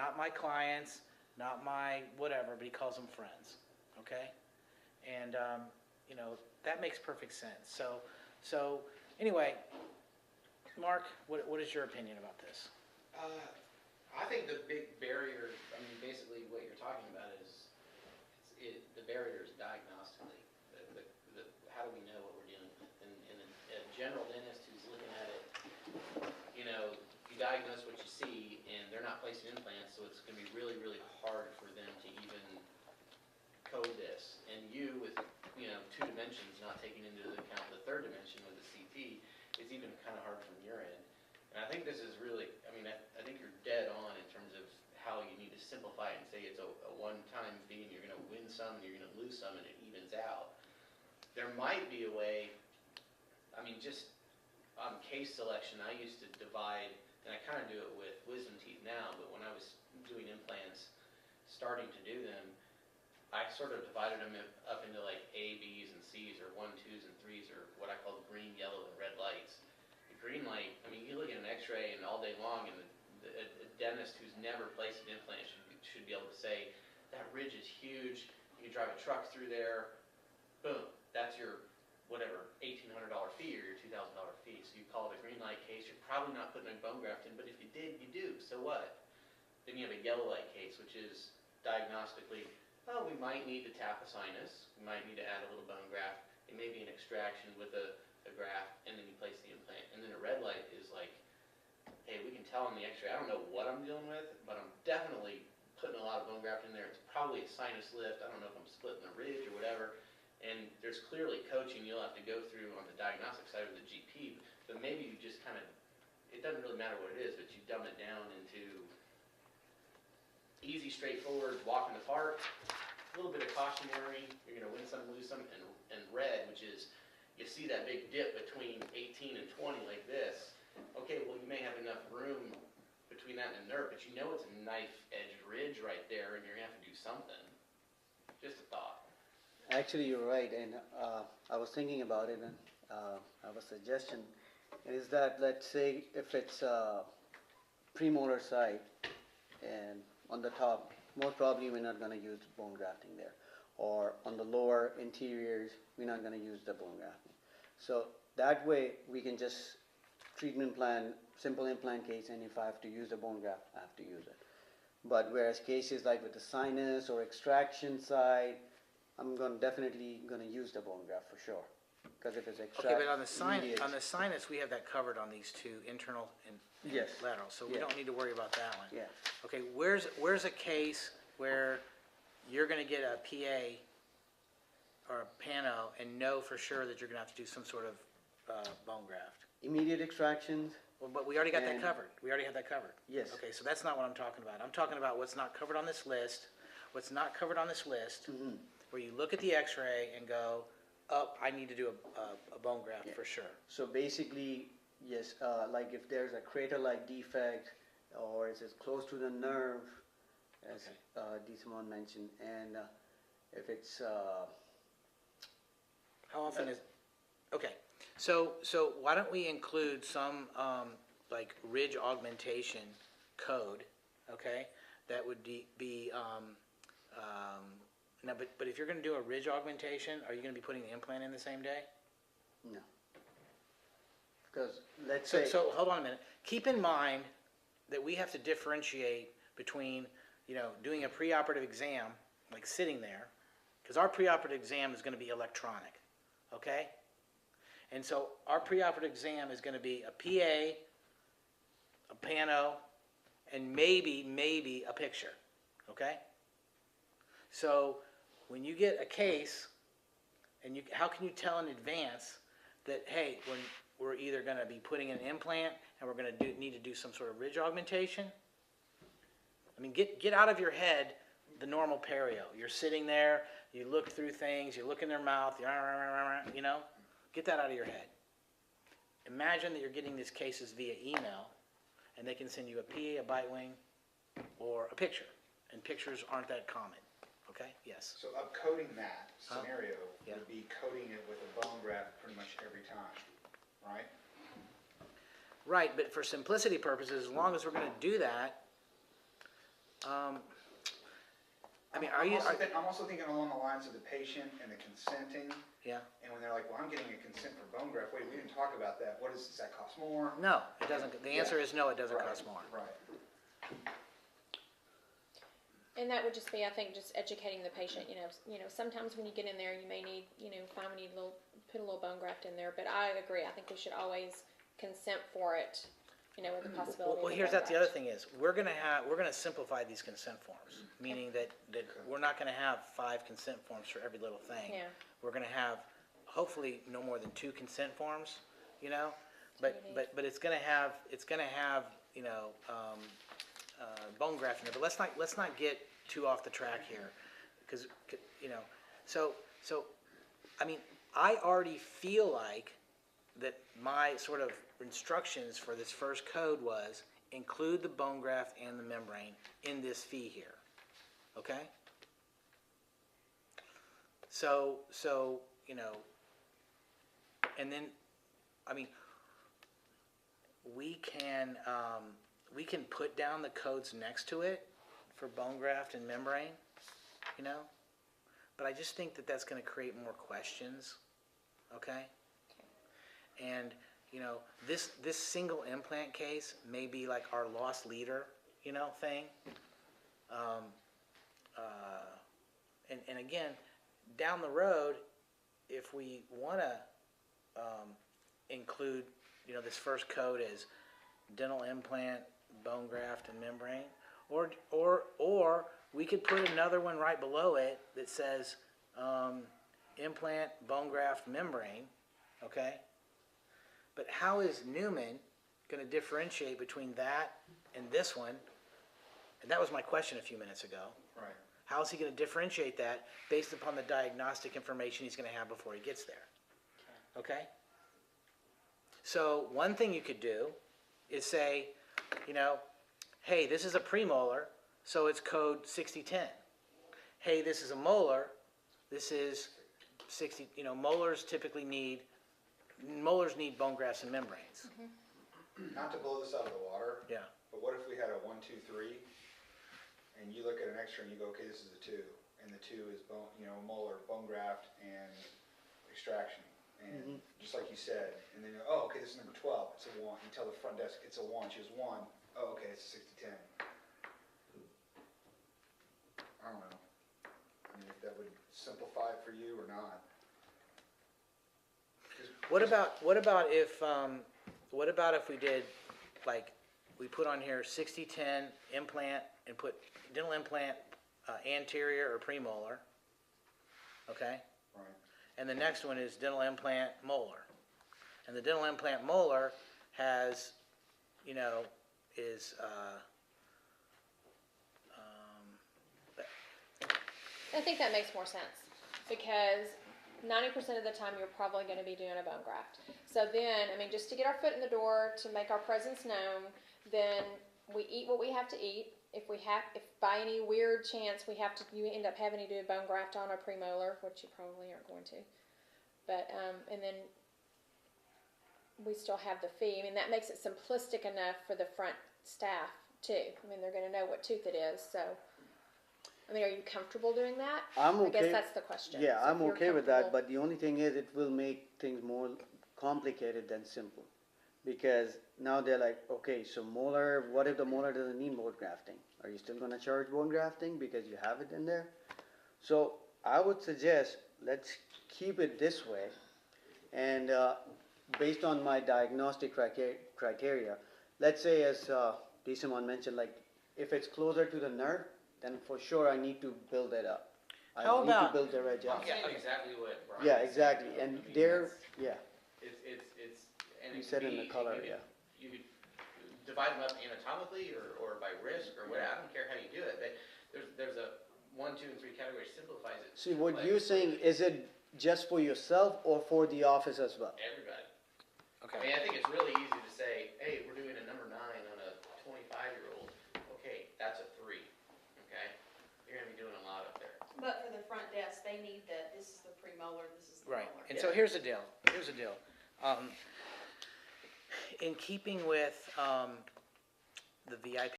not my clients, not my whatever, but he calls them friends, okay? And, you know, that makes perfect sense. So anyway, Mark, what is your opinion about this? I think the big barrier, I mean, basically what you're talking about is, the barrier is diagnostically. How do we know what we're dealing with? And a general dentist who's looking at it, you know, you diagnose what you see, and they're not placing implants, so it's going to be really, really hard for them to even code this. And you, with, you know, 2 dimensions, not taking into account the 3rd dimension with the CT, it's even kind of hard from your end. And I think this is really, I mean, I think you're dead on in terms of how you need to simplify it and say it's a one-time fee and you're going to win some and you're going to lose some and it evens out. There might be a way, I mean, just on case selection, I used to divide, and I kind of do it with wisdom teeth now, but when I was doing implants, starting to do them, I sort of divided them up into like A, B's, and C's, or 1, 2s, and 3s, or what I call the green, yellow, and red lights. The green light, I mean, you look at an x-ray and all day long, and a dentist who's never placed an implant should be able to say, that ridge is huge, you can drive a truck through there, boom, that's your whatever, $1,800 fee or your $2,000 fee. So you call it a green light case, you're probably not putting a bone graft in, but if you did, you do, so what? Then you have a yellow light case, which is diagnostically, oh, we might need to tap a sinus, we might need to add a little bone graft, it may be an extraction with a graft, and then you place the implant. And then a red light is like, hey, we can tell on the x-ray, I don't know what I'm dealing with, but I'm definitely putting a lot of bone graft in there. It's probably a sinus lift, I don't know if I'm splitting the ridge or whatever. And there's clearly coaching you'll have to go through on the diagnostic side of the GP, but maybe you just kind of, it doesn't really matter what it is, but you dumb it down into easy, straightforward, walk in the park, a little bit of cautionary, you're going to win some, lose some, and red, which is, you see that big dip between 18 and 20 like this. Okay, well, you may have enough room between that and the nerve, but you know it's a knife-edged ridge right there, and you're going to have to do something. Just a thought. Actually, you're right, and I was thinking about it, and I have a suggestion, is that, let's say, if it's premolar side, and on the top, most probably we're not going to use bone grafting there, or on the lower interiors, we're not going to use the bone grafting. So that way, we can just treatment plan, simple implant case, and if I have to use a bone graft, I have to use it. But whereas cases like with the sinus or extraction side, I'm definitely going to use the bone graft for sure, because if it's extract. Okay, but on the sinus, we have that covered on these 2, internal and Yes. lateral, so we Yeah. don't need to worry about that one. Yeah. Okay, where's a case where you're going to get a PA or a pano and know for sure that you're going to have to do some sort of bone graft? Immediate extractions. Well, but we already got that And- covered. We already have that covered. Yes. Okay, so that's not what I'm talking about. I'm talking about what's not covered on this list. What's not covered on this list, where you look at the x-ray and go, oh, I need to do a bone graft for sure. So basically, yes, like if there's a crater-like defect, or is it close to the nerve, as D. Simone mentioned, and if it's How often is, okay, so why don't we include some like ridge augmentation code, okay? That would be now, but if you're going to do a ridge augmentation, are you going to be putting the implant in the same day? no, because let's say So hold on a minute. Keep in mind that we have to differentiate between, you know, doing a preoperative exam, like sitting there, because our preoperative exam is going to be electronic, okay? And so our preoperative exam is going to be a PA, a pano, and maybe a picture, okay? So when you get a case, and how can you tell in advance that, hey, when we're either going to be putting in an implant and we're going to need to do some sort of ridge augmentation? I mean, get out of your head the normal perio. You're sitting there, you look through things, you look in their mouth, you know, get that out of your head. Imagine that you're getting these cases via email, and they can send you a PA, a bite wing, or a picture, and pictures aren't that common. Okay, yes. So upcoding that scenario Yeah. would be coating it with a bone graft pretty much every time, right? Right, but for simplicity purposes, as long as we're going to do that, I mean, are you, I'm also thinking along the lines of the patient and the consenting, yeah, and when they're like, well, I'm getting a consent for bone graft, wait, we didn't talk about that, does that cost more? no, it doesn't, the answer is no, it doesn't Right, cost more. Right. And that would just be, I think, just educating the patient, sometimes when you get in there, you may need, find we need put a little bone graft in there, but I agree, I think we should always consent for it, with the possibility of Well, a here's, bone that's the other graft. thing is, we're gonna simplify these consent forms, meaning that we're not gonna have 5 consent forms for every little thing. Yeah. We're gonna have, hopefully, no more than 2 consent forms, but it's gonna have, bone graft in there, but let's not get too off the track here, because, so, I mean, I already feel like that my sort of instructions for this first code was include the bone graft and the membrane in this fee here, okay? So, and then, I mean, we can put down the codes next to it for bone graft and membrane, but I just think that that's gonna create more questions, okay? And, this single implant case may be like our lost leader, thing. And again, down the road, if we wanna, include, this first code as dental implant, bone graft, and membrane, or we could put another one right below it that says, implant, bone graft, membrane, okay? But how is Newman gonna differentiate between that and this one? And that was my question a few minutes ago. Right. How is he gonna differentiate that based upon the diagnostic information he's gonna have before he gets there? Okay? So one thing you could do is say, hey, this is a premolar, so it's code 6010. Hey, this is a molar, this is 60, molars need bone grafts and membranes. Not to blow this out of the water, Yeah. but what if we had a 1, 2, 3, and you look at an X-ray and you go, okay, this is a 2, and the 2 is bone, molar, bone graft, and extraction, and just like you said, and then oh, okay, this is number 12, it's a 1. You tell the front desk it's a 1, she has 1. Oh, okay, it's a 60-10. I don't know. I mean, if that would simplify it for you or not. What about if we did, like, we put on here 6010 implant and put dental implant anterior or premolar, okay? Right. And the next one is dental implant molar. And the dental implant molar has, is, I think that makes more sense, because 90% of the time you're probably gonna be doing a bone graft. So then, just to get our foot in the door, to make our presence known, then we eat what we have to eat. If by any weird chance you end up having to do a bone graft on a premolar, which you probably aren't going to, but, and then we still have the fee. That makes it simplistic enough for the front staff too. They're gonna know what tooth it is, so. Are you comfortable doing that? I'm I guess okay. that's the question. Yeah, So I'm if you're okay with that, comfortable- but the only thing is it will make things more complicated than simple. Because now they're like, okay, so molar, what if the molar doesn't need bone grafting? Are you still gonna charge bone grafting because you have it in there? So I would suggest, let's keep it this way, and based on my diagnostic criteria, let's say as Decimon mentioned, like if it's closer to the nerve, then for sure I need to build it up. I How need about- to build the edge up. I'm saying exactly what Brian. Yeah, said, exactly, though. and I mean, there, that's- yeah, It's, and You it said could in the be- color, you could- yeah. You could divide them up anatomically or by risk or whatever, I don't care how you do it, but there's a 1, 2, and 3 category simplifies it. see, what Like, you're saying, is it just for yourself or for the office as well? Everybody. okay. I think it's really easy to say, hey, we're doing a number 9 on a 25-year-old. Okay, that's a 3, okay? You're gonna be doing a lot up there. But for the front desk, they need this is the premolar, this is the Right, molar. and so here's the deal, in keeping with, the VIP